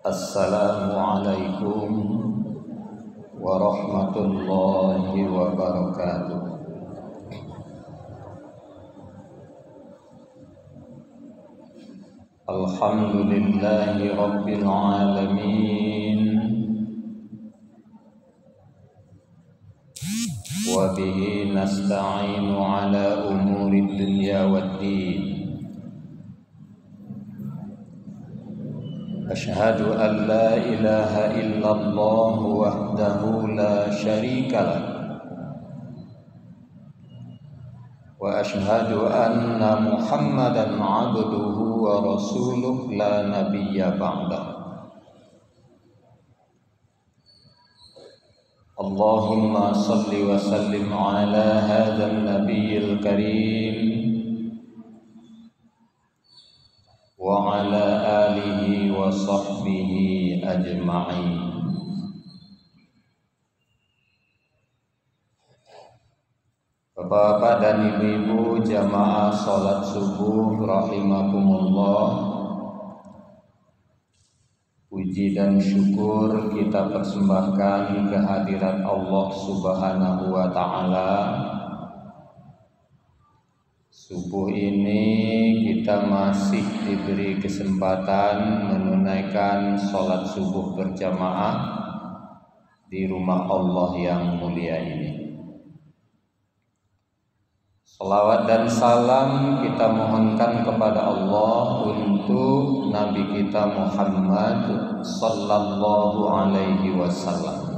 Assalamualaikum warahmatullahi wabarakatuh. Alhamdulillahi rabbil alamin. Wa bihi nasta'inu ala umuri dunya waddin. Asyhadu an la ilaha illallah wahdahu la syarika lah. Wa asyhadu anna Muhammadan abduhu wa rasuluh la nabiyya ba'dah. Allahumma salli wa sallim ala hadzal nabiyil karim wa ala alihi wa sahbihi ajma'in. Bapak-bapak dan ibu-ibu jamaah salat subuh rahimakumullah, puji dan syukur kita persembahkan kehadirat Allah Subhanahu wa ta'ala. Subuh ini kita masih diberi kesempatan menunaikan sholat subuh berjamaah di rumah Allah yang mulia ini. Salawat dan salam kita mohonkan kepada Allah untuk Nabi kita Muhammad sallallahu alaihi wasallam.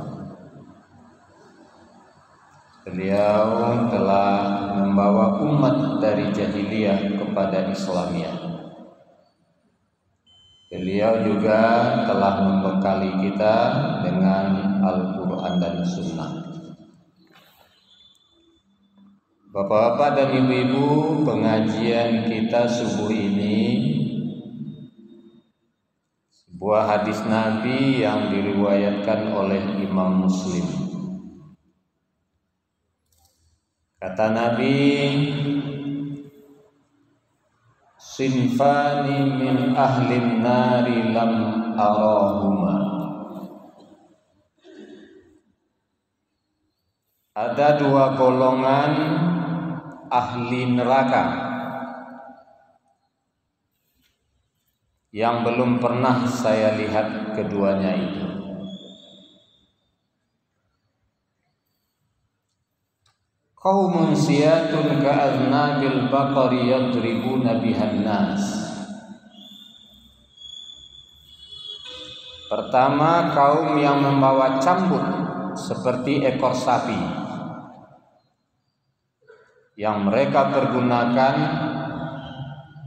Beliau telah membawa umat dari jahiliyah kepada Islamiyah. Beliau juga telah membekali kita dengan Al-Quran dan Sunnah. Bapak-bapak dan ibu-ibu, pengajian kita subuh ini sebuah hadis Nabi yang diriwayatkan oleh Imam Muslim. Kata Nabi, sinfani min ahlin nari lam arahuma. Ada dua golongan ahli neraka yang belum pernah saya lihat keduanya itu. Qaumun siyatun ka'adnabil baqari yadribuna bihan nas. Pertama, kaum yang membawa cambuk seperti ekor sapi yang mereka pergunakan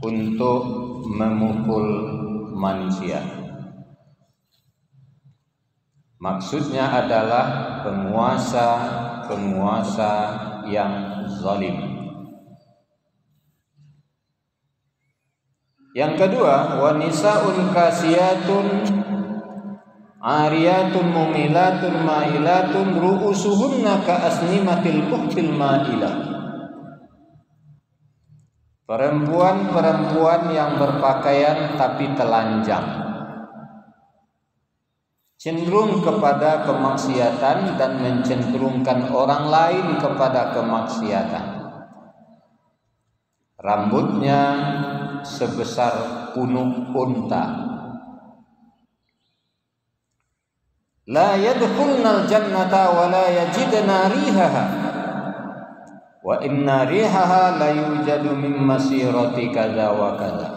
untuk memukul manusia. Maksudnya adalah penguasa yang zalim. Yang kedua, wa nisaun kasiyatun ariyatun mumilatun mailatun ru'usuhunna ka asnimatil buhtil mailah. Perempuan-perempuan yang berpakaian tapi telanjang, cenderung kepada kemaksiatan dan mencenderungkan orang lain kepada kemaksiatan. Rambutnya sebesar punuk unta. La yadkhulnal jannata wa la yajidna rihaha wa inna rihaha la yujadu min masirati kadza wa kadza.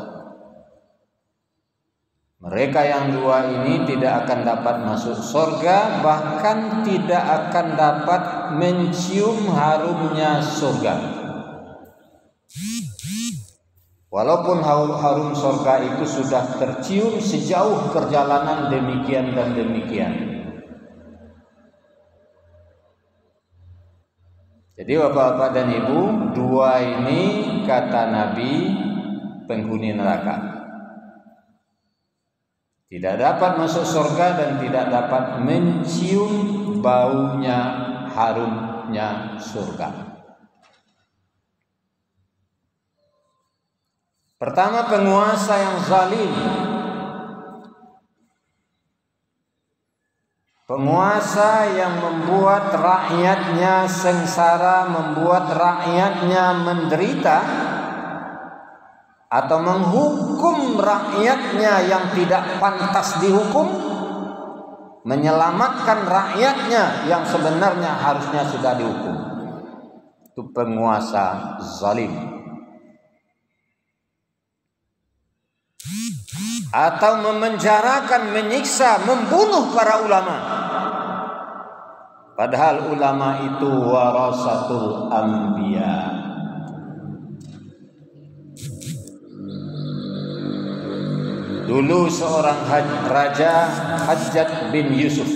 Mereka yang dua ini tidak akan dapat masuk surga, bahkan tidak akan dapat mencium harumnya surga. Walaupun harum surga itu sudah tercium sejauh perjalanan demikian dan demikian. Jadi bapak-bapak dan ibu, dua ini kata Nabi penghuni neraka. Tidak dapat masuk surga dan tidak dapat mencium baunya, harumnya surga. Pertama, penguasa yang zalim. Penguasa yang membuat rakyatnya sengsara, membuat rakyatnya menderita, atau menghukum rakyatnya yang tidak pantas dihukum, menyelamatkan rakyatnya yang sebenarnya harusnya sudah dihukum. Itu penguasa zalim. Atau memenjarakan, menyiksa, membunuh para ulama. Padahal ulama itu warasatul anbiya. Dulu seorang raja, Hajjaj bin Yusuf,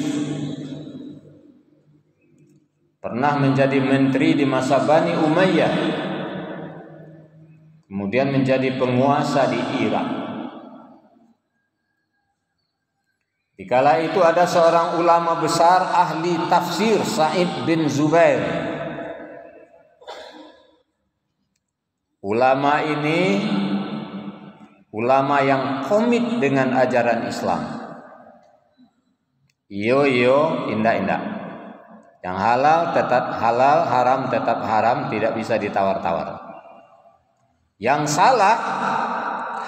pernah menjadi menteri di masa Bani Umayyah, kemudian menjadi penguasa di Irak. Dikala itu ada seorang ulama besar ahli tafsir, Sa'id bin Zubair. Ulama ini ulama yang komit dengan ajaran Islam. Yo indah. Yang halal tetap halal, haram tetap haram, tidak bisa ditawar-tawar. Yang salah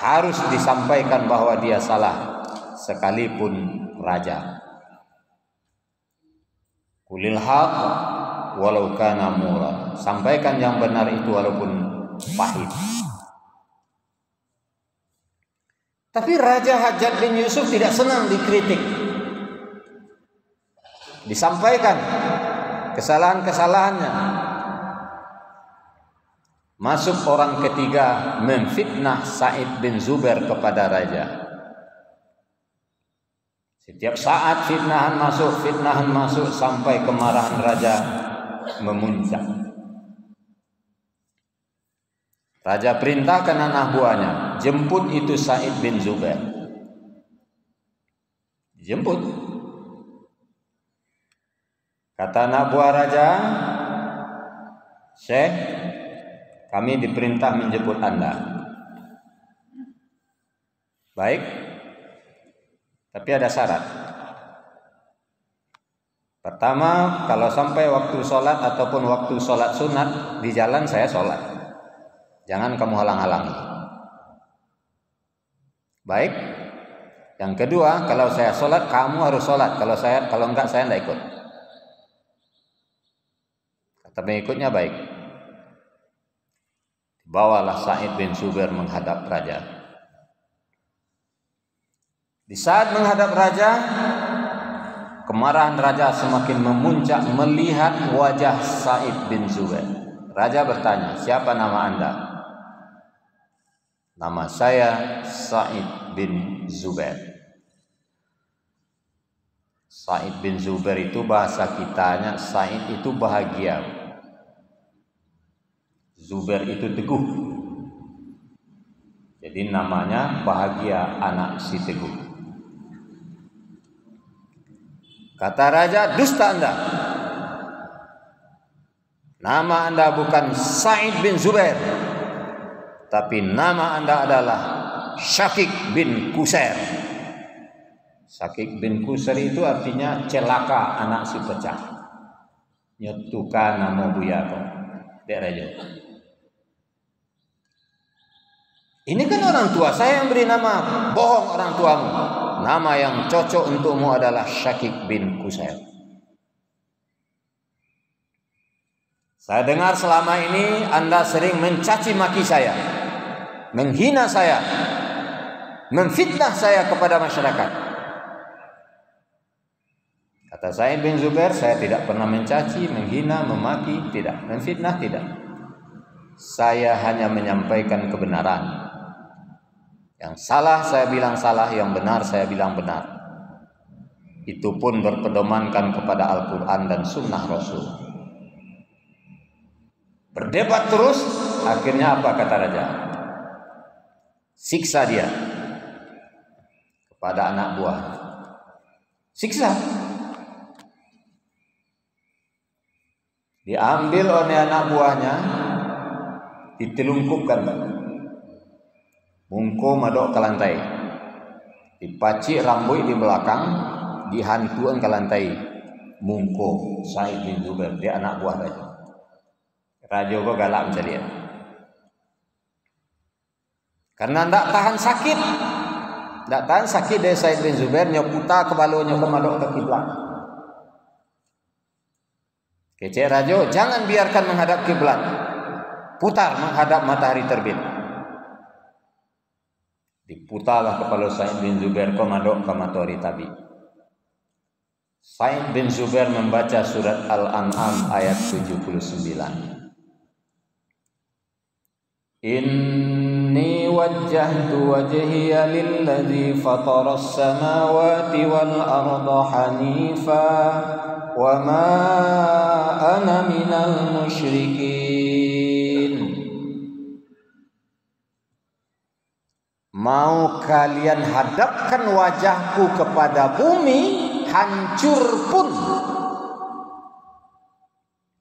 harus disampaikan bahwa dia salah, sekalipun raja. Qulil haq walau kana murra. Sampaikan yang benar itu walaupun pahit. Tapi Raja Hajjaj bin Yusuf tidak senang dikritik. Disampaikan kesalahan-kesalahannya. Masuk orang ketiga memfitnah Sa'id bin Zubair kepada raja. Setiap saat fitnahan masuk sampai kemarahan raja memuncak. Raja perintahkan anak buahnya, jemput itu Sa'id bin Zubair. Jemput. Kata anak buah raja, Syekh, kami diperintah menjemput Anda. Baik, tapi ada syarat. Pertama, kalau sampai waktu sholat ataupun waktu sholat sunat di jalan saya sholat. Jangan kamu halang-halangi. Baik. Yang kedua, kalau saya sholat, kamu harus sholat. Kalau enggak, saya tidak ikut. Kata pengikutnya, baik. Bawalah Sa'id bin Zubair menghadap raja. Di saat menghadap raja, kemarahan raja semakin memuncak melihat wajah Sa'id bin Zubair. Raja bertanya, siapa nama Anda? Nama saya Sa'id bin Zubair. Sa'id bin Zubair itu bahasa kitanya, Sa'id itu bahagia, Zubair itu teguh. Jadi namanya bahagia anak si teguh. Kata raja, dusta Anda. Nama Anda bukan Sa'id bin Zubair, tapi nama Anda adalah Syakik bin Kusair. Syakik bin Kusair itu artinya celaka anak si pecah. Nyetuka nama buyato. Dek raja. Ini kan orang tua saya yang beri nama, bohong orang tuamu. Nama yang cocok untukmu adalah Syakik bin Kusair. Saya dengar selama ini Anda sering mencaci maki saya, menghina saya, memfitnah saya kepada masyarakat. Kata Sa'id bin Zubair, saya tidak pernah mencaci, menghina, memaki, tidak, memfitnah, tidak. Saya hanya menyampaikan kebenaran. Yang salah saya bilang salah, yang benar saya bilang benar. Itu pun berpedomankan kepada Al-Quran dan Sunnah Rasul. Berdebat terus, akhirnya apa kata raja? Siksa dia kepada anak buah. Siksa. Diambil oleh anak buahnya, ditelungkupkan, mungku madok ke lantai, dipacik rambut di belakang, dihantuan ke lantai mungko Sa'id bin Zubair, dia anak buah raja. Raja kok galak macam dia. Karena ndak tahan sakit. Ndak tahan sakit dari Sa'id bin Zubair nyoputa kebalonya ke madok ke kiblat. Kecek raja, jangan biarkan menghadap kiblat. Putar menghadap matahari terbit. Diputarlah kepala Sa'id bin Zubair ke madok ke matahari terbit. Sa'id bin Zubair membaca surat Al-An'am ayat 79. Inni wajjahtu wajhiya lilladzi fataras samawati wal arda hanifa wa ma ana minal musyrikin. Mau kalian hadapkan wajahku kepada bumi, hancur pun.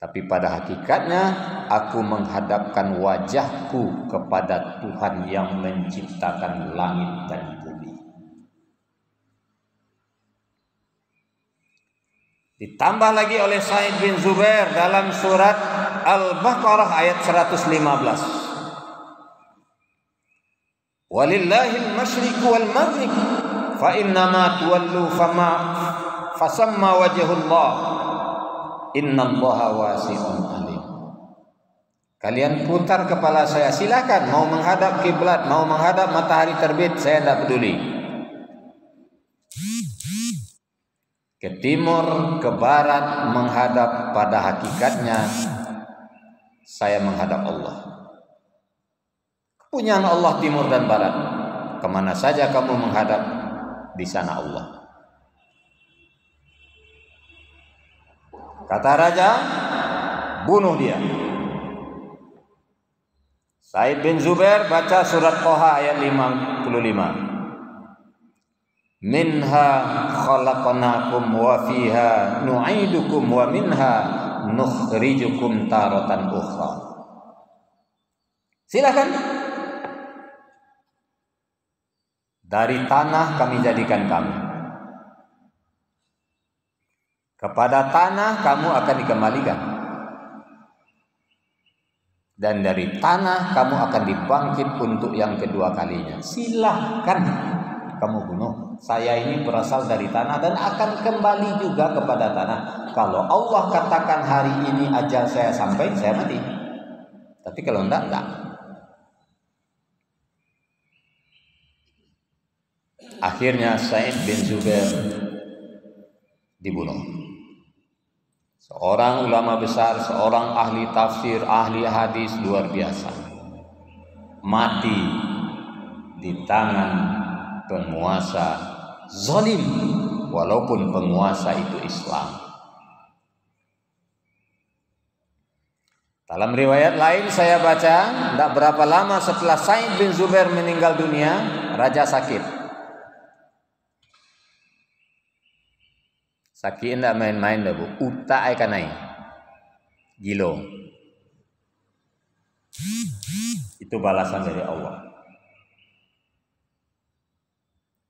Tapi pada hakikatnya aku menghadapkan wajahku kepada Tuhan yang menciptakan langit dan bumi. Ditambah lagi oleh Sa'id bin Zubair dalam surat Al-Baqarah ayat 115. Walillahil masyriqu wal maghrib fa innama tuwallu fasamma wajhullah innallaha wasi'un alim. Kalian putar kepala saya, silakan mau menghadap kiblat, mau menghadap matahari terbit, saya tidak peduli. Ke timur, ke barat, menghadap, pada hakikatnya saya menghadap Allah. Kepunyaan Allah timur dan barat. Kemana saja kamu menghadap, di sana Allah. Kata raja, bunuh dia. Sa'id bin Zubair baca surat Thaha ayat 55. Minha khalaqnakum wa fiha nu'idukum wa minha nukhrijukum taratan ukhra. Silakan. Dari tanah kami jadikan kamu. Kepada tanah kamu akan dikembalikan. Dan dari tanah kamu akan dibangkit untuk yang kedua kalinya. Silahkan kamu bunuh. Saya ini berasal dari tanah dan akan kembali juga kepada tanah. Kalau Allah katakan hari ini ajal saya sampai, saya mati. Tapi kalau enggak. Akhirnya Sa'id bin Zubair dibunuh. Seorang ulama besar, seorang ahli tafsir, ahli hadis luar biasa, mati di tangan penguasa zalim, walaupun penguasa itu Islam. Dalam riwayat lain saya baca, tidak berapa lama setelah Sa'id bin Zubair meninggal dunia, raja sakit. Sakit tidak main-main dah bu, utak akan naik, gilo. Itu balasan dari Allah.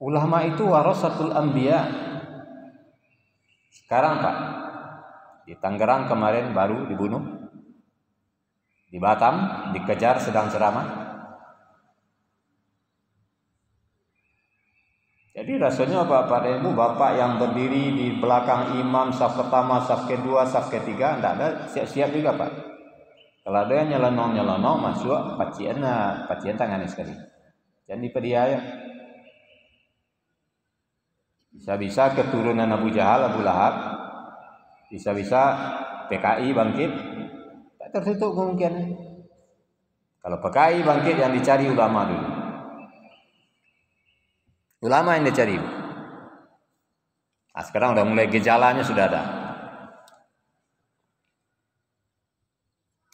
Ulama itu warasatul anbiya. Sekarang Pak, di Tangerang kemarin baru dibunuh, di Batam dikejar sedang ceramah. Jadi rasanya Bapak dan Ibu, Bapak yang berdiri di belakang imam saf pertama, saf kedua, saf ketiga, tidak ada, siap-siap juga Pak. Kalau ada yang nyelonong masuk, pacien tangan sekali. Jangan dipediaya. Bisa-bisa keturunan Abu Jahal, Abu Lahab, bisa-bisa PKI bangkit, tak tertutup kemungkinan. Kalau PKI bangkit, yang dicari ulama dulu. Ulama yang dicari. Nah, sekarang udah mulai gejalanya sudah ada.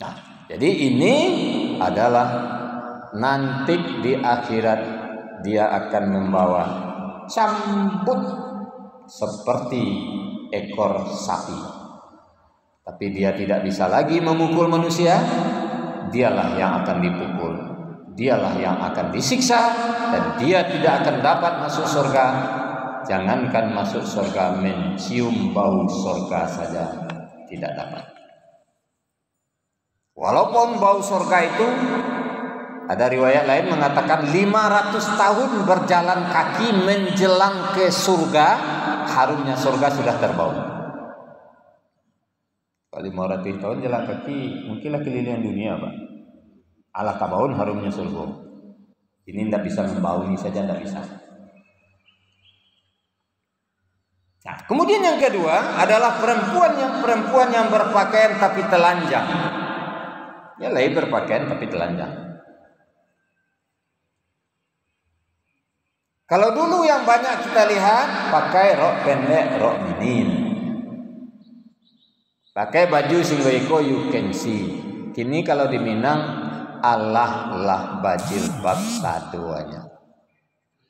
Nah, jadi ini adalah nanti di akhirat dia akan membawa cambuk seperti ekor sapi. Tapi dia tidak bisa lagi memukul manusia. Dialah yang akan dipukul. Dialah yang akan disiksa dan dia tidak akan dapat masuk surga jangankan masuk surga, mencium bau surga saja tidak dapat. Walaupun bau surga itu, ada riwayat lain mengatakan 500 tahun berjalan kaki menjelang ke surga, harumnya surga sudah terbau. Kalau 500 tahun jalan kaki, mungkinlah keliling dunia, Pak. Allah tabaun harumnya surga. Ini tidak bisa membau, ini saja tidak bisa. Nah, kemudian yang kedua adalah perempuan yang berpakaian tapi telanjang. Ya, lain berpakaian tapi telanjang. Kalau dulu yang banyak kita lihat pakai rok pendek, rok mini, pakai baju singgoiko you can see. Kini kalau di Minang Allah lah bajilbab saduanya.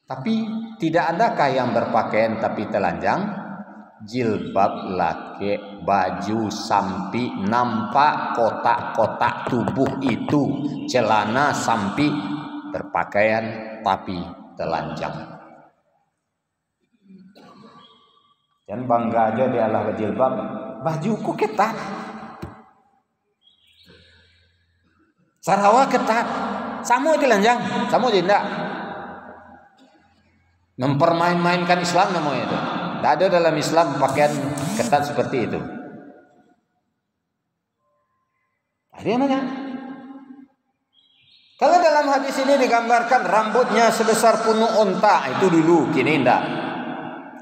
Tapi tidak adakah yang berpakaian tapi telanjang? Jilbab laki, baju sampai nampak kotak-kotak tubuh itu, celana sampai berpakaian tapi telanjang. Dan bangga aja di Allah berjilbab, bajuku ketat, Sarawak ketat, sama telanjang, sama tidak. Mempermain-mainkan Islam namanya itu. Tidak ada dalam Islam pakaian ketat seperti itu. Ada mana? Kalau dalam hadis ini digambarkan rambutnya sebesar punuk unta, itu dulu, kini tidak.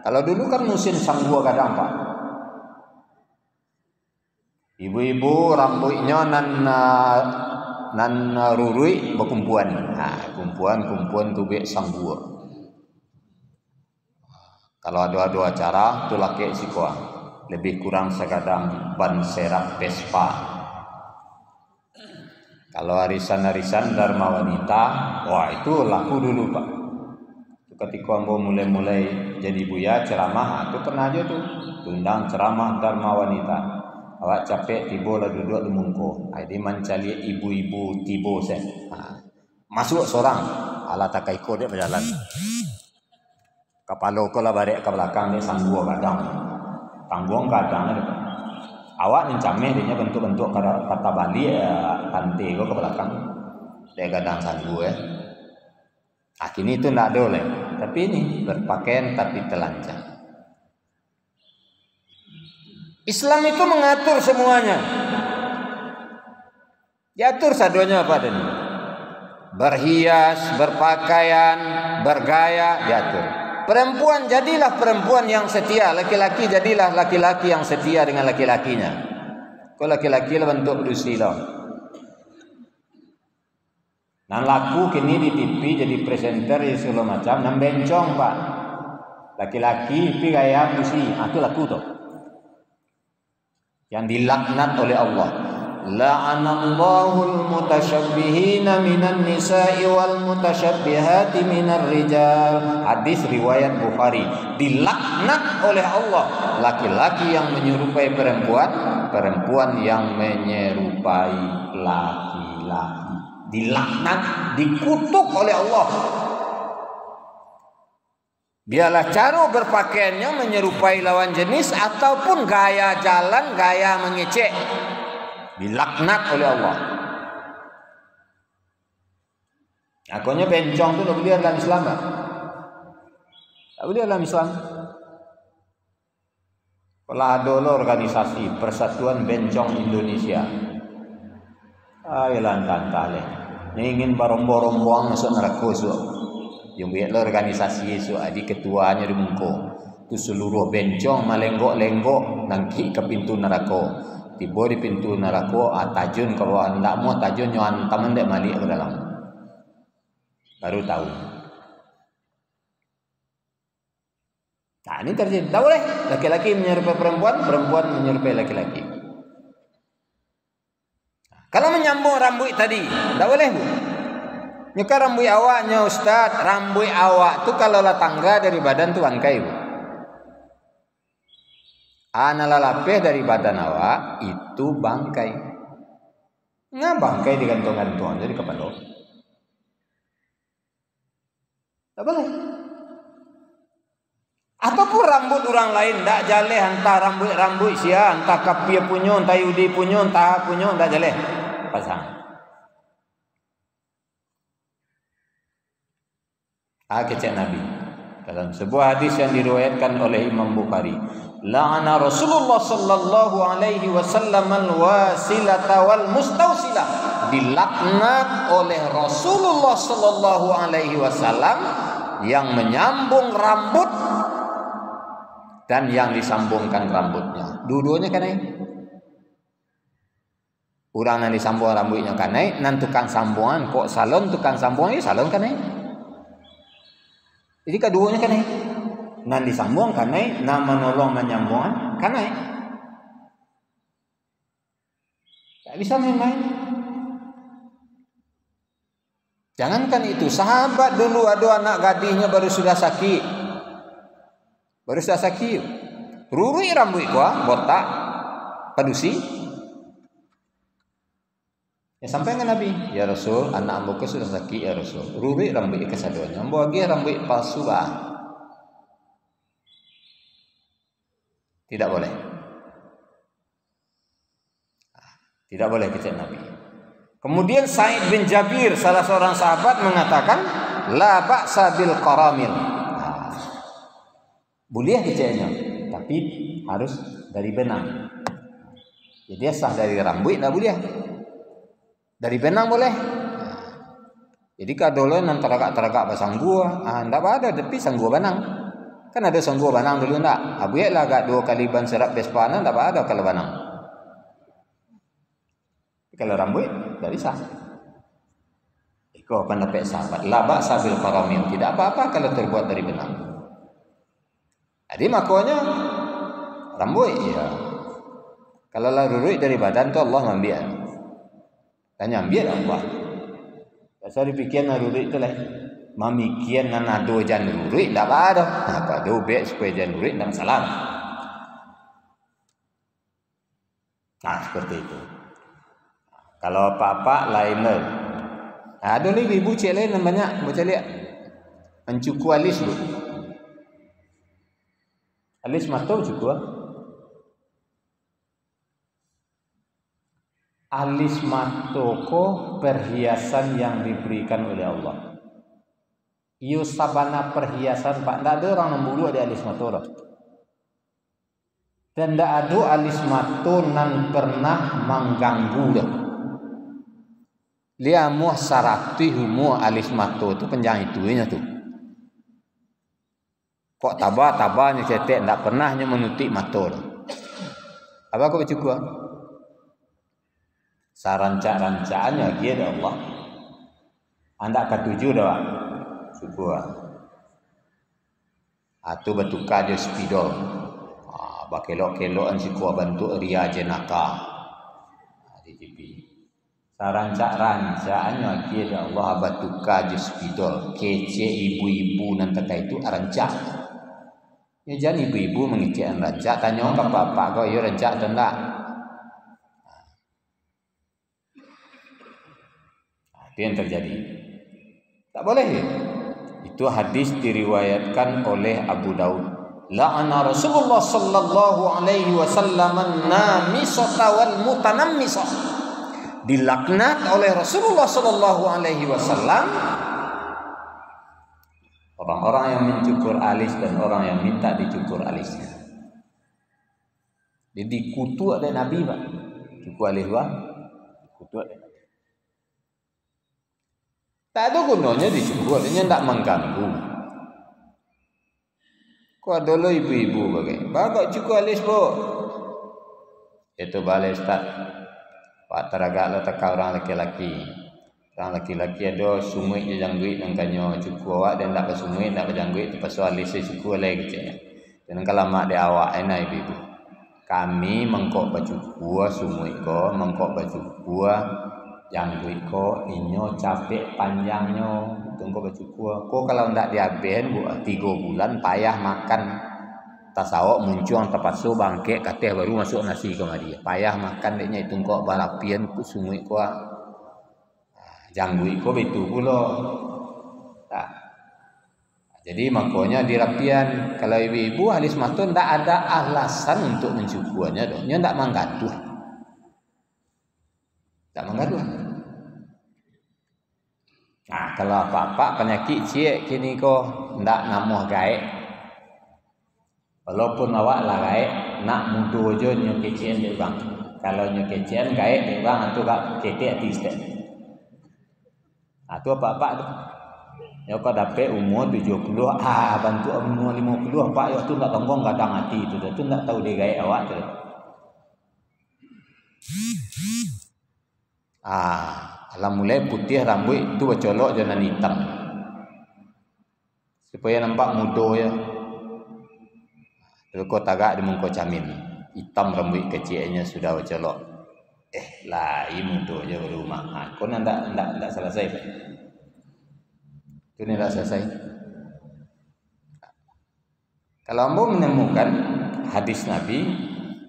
Kalau dulu kan musim sanggua kadang, Pak. Ibu-ibu rambutnya nan rurui berkumpuan. Nah, kumpuan tubik sanggua. Kalau ada acara, tu laki sikoa. Lebih kurang sekadang ban serap Vespa. Kalau arisan-arisan Dharma Wanita, wah itu laku dulu, Pak. Ketika ambo mulai jadi buya ceramah, itu pernah aja tuh undang ceramah Dharma Wanita. Awak capek tibo lah duduk di mungko. Jadi mencari ibu-ibu tibo saya. Masuk seorang, ala takaiko dia berjalan. Kepala ko lah balik ke belakang dia sanggua kadang. Tanggung kadang ada. Awak mencameh dia bentuk-bentuk kata Bali tante ko ke belakang. Dia kadang sanggua. Kini itu tidak boleh. Tapi ini berpakaian tapi telanjang. Islam itu mengatur semuanya. Diatur sadonya apa tadi? Berhias, berpakaian, bergaya, diatur. Perempuan jadilah perempuan yang setia, laki-laki jadilah laki-laki yang setia dengan laki-lakinya. Kau laki-laki lah bentuk berusi lah. Nan laku kini di TV jadi presenter ya segala macam, nan bencong, Pak. Laki-laki pi gaya berusi, itu laku tuh. Yang dilaknat oleh Allah. La'anallahul mutasyabihina minan nisa'i wal mutasyabihati minar rijal. Hadis riwayat Bukhari. Dilaknat oleh Allah laki-laki yang menyerupai perempuan, perempuan yang menyerupai laki-laki. Dilaknat, dikutuk oleh Allah. Biarlah cara berpakaiannya menyerupai lawan jenis ataupun gaya jalan, gaya mengecek. Dilaknat oleh Allah. Akhirnya bencong itu tak boleh dalam Islam, tak? Tak boleh dalam Islam. Kalau ada organisasi Persatuan Bencong Indonesia, ayolah tantale. Ingin barong-barong masuk neraka so. Yang buatlah organisasi so, adi ketuanya di Mungko. Tu seluruh bencong malenggok-lenggok nangki ke pintu neraka. Tiba di pintu neraka, tajun kalau hendak mau tajun nyoan taman dek malik ke dalam. Baru tahu. Nah, ini terjadi. Tak boleh. Laki-laki menyerupai perempuan, perempuan menyerupai laki-laki. Kalau menyambung rambut tadi, tak boleh, Bu. Nyuka rambut awaknya, Ustaz. Rambut awak tu kalau lah tangga dari badan tu bangkai, Bu. Analah lapeh dari badan awak itu bangkai. Nggak bangkai digantung-gantung jadi kepala. Tak boleh. Ataupun rambut orang lain ndak jaleh, entah rambut sia, entah kapia punyo, entah yudi punyo, entah punyo ndak jaleh pasang. Kecek Nabi dalam sebuah hadis yang diriwayatkan oleh Imam Bukhari, la'ana Rasulullah sallallahu alaihi wasallam al-wasilata wal mustausilah, dilaknat oleh Rasulullah sallallahu alaihi wasallam yang menyambung rambut dan yang disambungkan rambutnya. Dua-duanya kan orang yang disambung rambutnya kan nan tukang sambungan kok salon tukang sambungan ya salon kan jadi keduanya kan nan disambung kan nan menolong menyambungan kan tak bisa main-main. Jangankan itu, sahabat dulu ada anak gadisnya baru sudah sakit, rurui rambut gua botak padusi. Ya sampai ke Nabi, ya Rasul, anak ambo sudah sakit ya Rasul, rurui rambut kesaduannya, ambo lagi rambut palsu bah. Tidak boleh. Tidak boleh kecek Nabi. Kemudian Sa'id bin Jabir, salah seorang sahabat mengatakan, la ba'sa bil qaramil. Boleh keceknya, tapi harus dari benang. Jadi sah dari rambut tidak boleh. Dari benang boleh. Jadi kadolo nan teragak pasang gua, ndak ada tapi sang gua benang. Kan ada sang gua benang dulu ndak? Abu ya lah agak 2 kali ban serap Vespana ndak ada kalau benang. Kalau rambut tidak bisa. Iko pendapat sahabat, la ba'sa bil qaramil, tidak apa-apa kalau terbuat dari benang. Jadi makanya rambut ya. Kalau larurui dari badan tu Allah ambil. Dan ambil Allah. Saya dipikir larurui itu lah. Mamikian nan ado jan larurui tidak ada. Apa do be supaya jan larurui tidak salah. Nah seperti itu. Kalau apa-apa lain. Ada lagi ibu cik lain banyak baca lihat. Mencuku alis bu. Alis mata cukup. Alis mata ko perhiasan yang diberikan oleh Allah. Iyo sabana perhiasan pak. Tidak ada orang memburu ada alis mata orang. Dan tidak ada alis mata nan pernah mengganggu dah. Dia muah sarati humu alis mata tu penjahit itunya tu. Kok tabahnya cetek tidak pernahnya menutik mata. Apa kau bercukup? Sarancak-rancakannya dia dah Allah. Anda ketujuh dah. Cukup. Atau bertukar je spidol. Bakelok-kelokan si kuah bantu ria jenaka. Di TV. Sarancak-rancakannya dia dah Allah bertukar je spidol. Kece ibu-ibu nanti itu rancak. Ya jangan ibu-ibu mengicik rancak. Tanya ke bapak kau ya rancak atau enggak? Itu yang terjadi. Tak boleh ya? Itu hadis diriwayatkan oleh Abu Daud. La'ana Rasulullah sallallahu alaihi wasallam an-namisata wal mutanammisah. Dilaknat oleh Rasulullah sallallahu alaihi wasallam orang-orang yang mencukur alis dan orang yang minta dicukur alisnya. Jadi kutu ada Nabi Pak. Cukur alis Pak. Kutu ada. Tak ada gunanya dicukur, artinya tidak mengganggu. Kau ada lo ibu-ibu bagai, bagai cukur alis bu. Itu balai Ustaz. Pak teragak lo teka orang laki-laki. Orang laki-laki ada sumit je jangguit nangkanyo cukur awak dan tak bersumit, tak berjangguit tu pasal alis cukur lagi kecil. Dan kalau mak dia awak enak ibu. Kami mengkok baju kuah sumit ko, mengkok baju kuah jangguit ko inyo capek panjangnya tunggu baju kuah. Ko kalau ndak diaben bu 3 bulan payah makan tasawok muncul tepat so bangke kateh baru masuk nasi ke dia. Payah makan deknya itu kok balapian ku sumit ko jangguit ko betu pula. Tak. Jadi makanya dirapian kalau ibu-ibu ahli sematun ndak ada alasan untuk mencukuannya dong. Nya ndak manggaduh. Ndak manggaduh. Nah, kalau apa-apa penyakit cie kini kok ndak namuh gaek. Walaupun awak lah gaek nak mudu aja nyo kecien dek bang. Kalau nyo kecien gaek dek bang antu gak ketek atis dek. Itu apa-apa tu. Ya kau dapat umur 70, bantu umur 50 apa ya tu tak tonggong kadang hati tu tak tahu dia gaya awak tu. Alam mulai putih rambut tu bercolok jangan hitam. Supaya nampak muda ya. Tu kau tagak di muka camin. Hitam rambut kecilnya sudah bercolok. Lain muda je berumah. Kau nak selesai. Itu tidak selesai. Kalau ambo menemukan hadis Nabi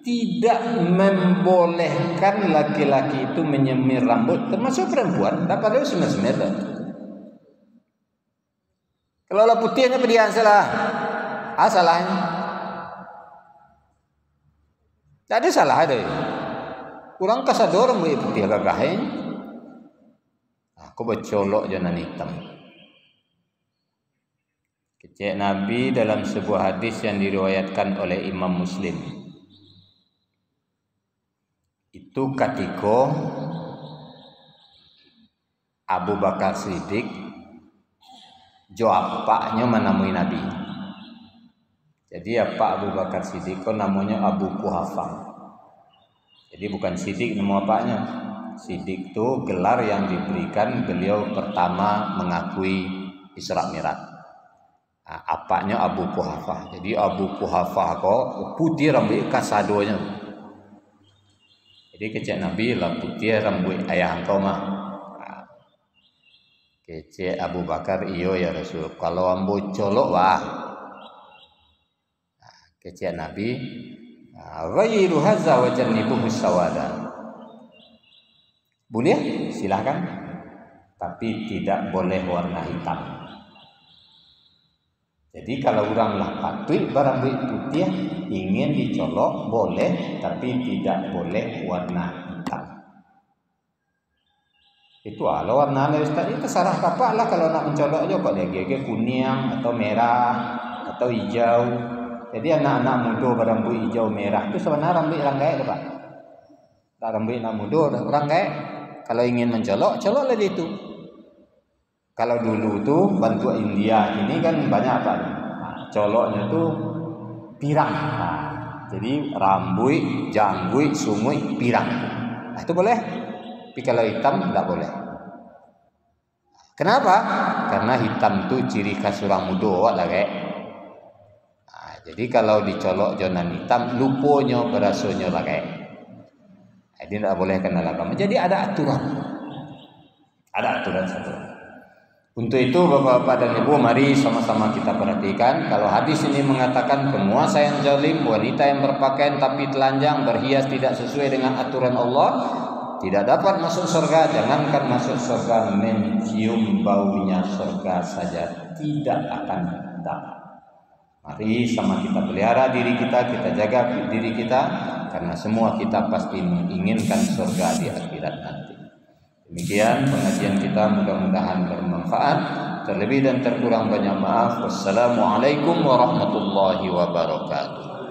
tidak membolehkan laki-laki itu menyemir rambut, termasuk perempuan, tak pada semir-semir. Kalau lah putihnya pedihan salah, salahnya. Tak ada salah ada. Kurang kasador rambut putih gagahin. Aku bercolok jangan hitam. Kecek Nabi dalam sebuah hadis yang diriwayatkan oleh Imam Muslim. Itu ketika Abu Bakar Siddiq joapaknya menemui Nabi. Jadi apa Abu Bakar Siddiq namanya Abu Quhafah. Jadi bukan Siddiq nama apanya. Siddiq itu gelar yang diberikan beliau pertama mengakui Isra Mi'raj. Apanya Abu Quhafah. Jadi Abu Quhafah kok putih rambut kasadonya. Jadi kecek Nabi lah putih rambut ayah engkau mah. Kecek Abu Bakar iyo ya Rasul. Kalau ambo colok wah. Kecek Nabi ghairu hadza wa jannibuhu sawada. Boleh silakan. Tapi tidak boleh warna hitam. Jadi kalau orang lah patut berambut putih ingin dicolok boleh, tapi tidak boleh warna hitam. Itu kalau warna lain tadi terserah kapak lah kalau nak mencolok je kok dia kuning atau merah atau hijau. Jadi anak-anak muda berambut hijau merah itu sebenarnya rambut orang gaek Pak. Tak rambut anak muda orang gaek. Kalau ingin mencolok coloklah di itu. Kalau dulu tuh bantu India ini kan banyak apa? Coloknya tuh pirang. Jadi rambut, janggut, sumui pirang. Itu boleh. Tapi kalau hitam tidak boleh. Kenapa? Karena hitam tuh ciri khas orang muda lah kayak. Jadi kalau dicolok jonan hitam, luponya berasonya lah kayak. Jadi tidak boleh kenal agama. Jadi ada aturan. Ada aturan satu. Untuk itu Bapak-bapak dan Ibu mari sama-sama kita perhatikan. Kalau hadis ini mengatakan penguasa yang zalim, wanita yang berpakaian tapi telanjang, berhias tidak sesuai dengan aturan Allah, tidak dapat masuk surga. Jangankan masuk surga, mencium baunya surga saja tidak akan dapat. Mari sama kita pelihara diri kita jaga diri kita, karena semua kita pasti menginginkan surga di akhirat nanti. Demikian pengajian kita, mudah-mudahan bermanfaat. Terlebih dan terkurang banyak maaf. Wassalamualaikum warahmatullahi wabarakatuh.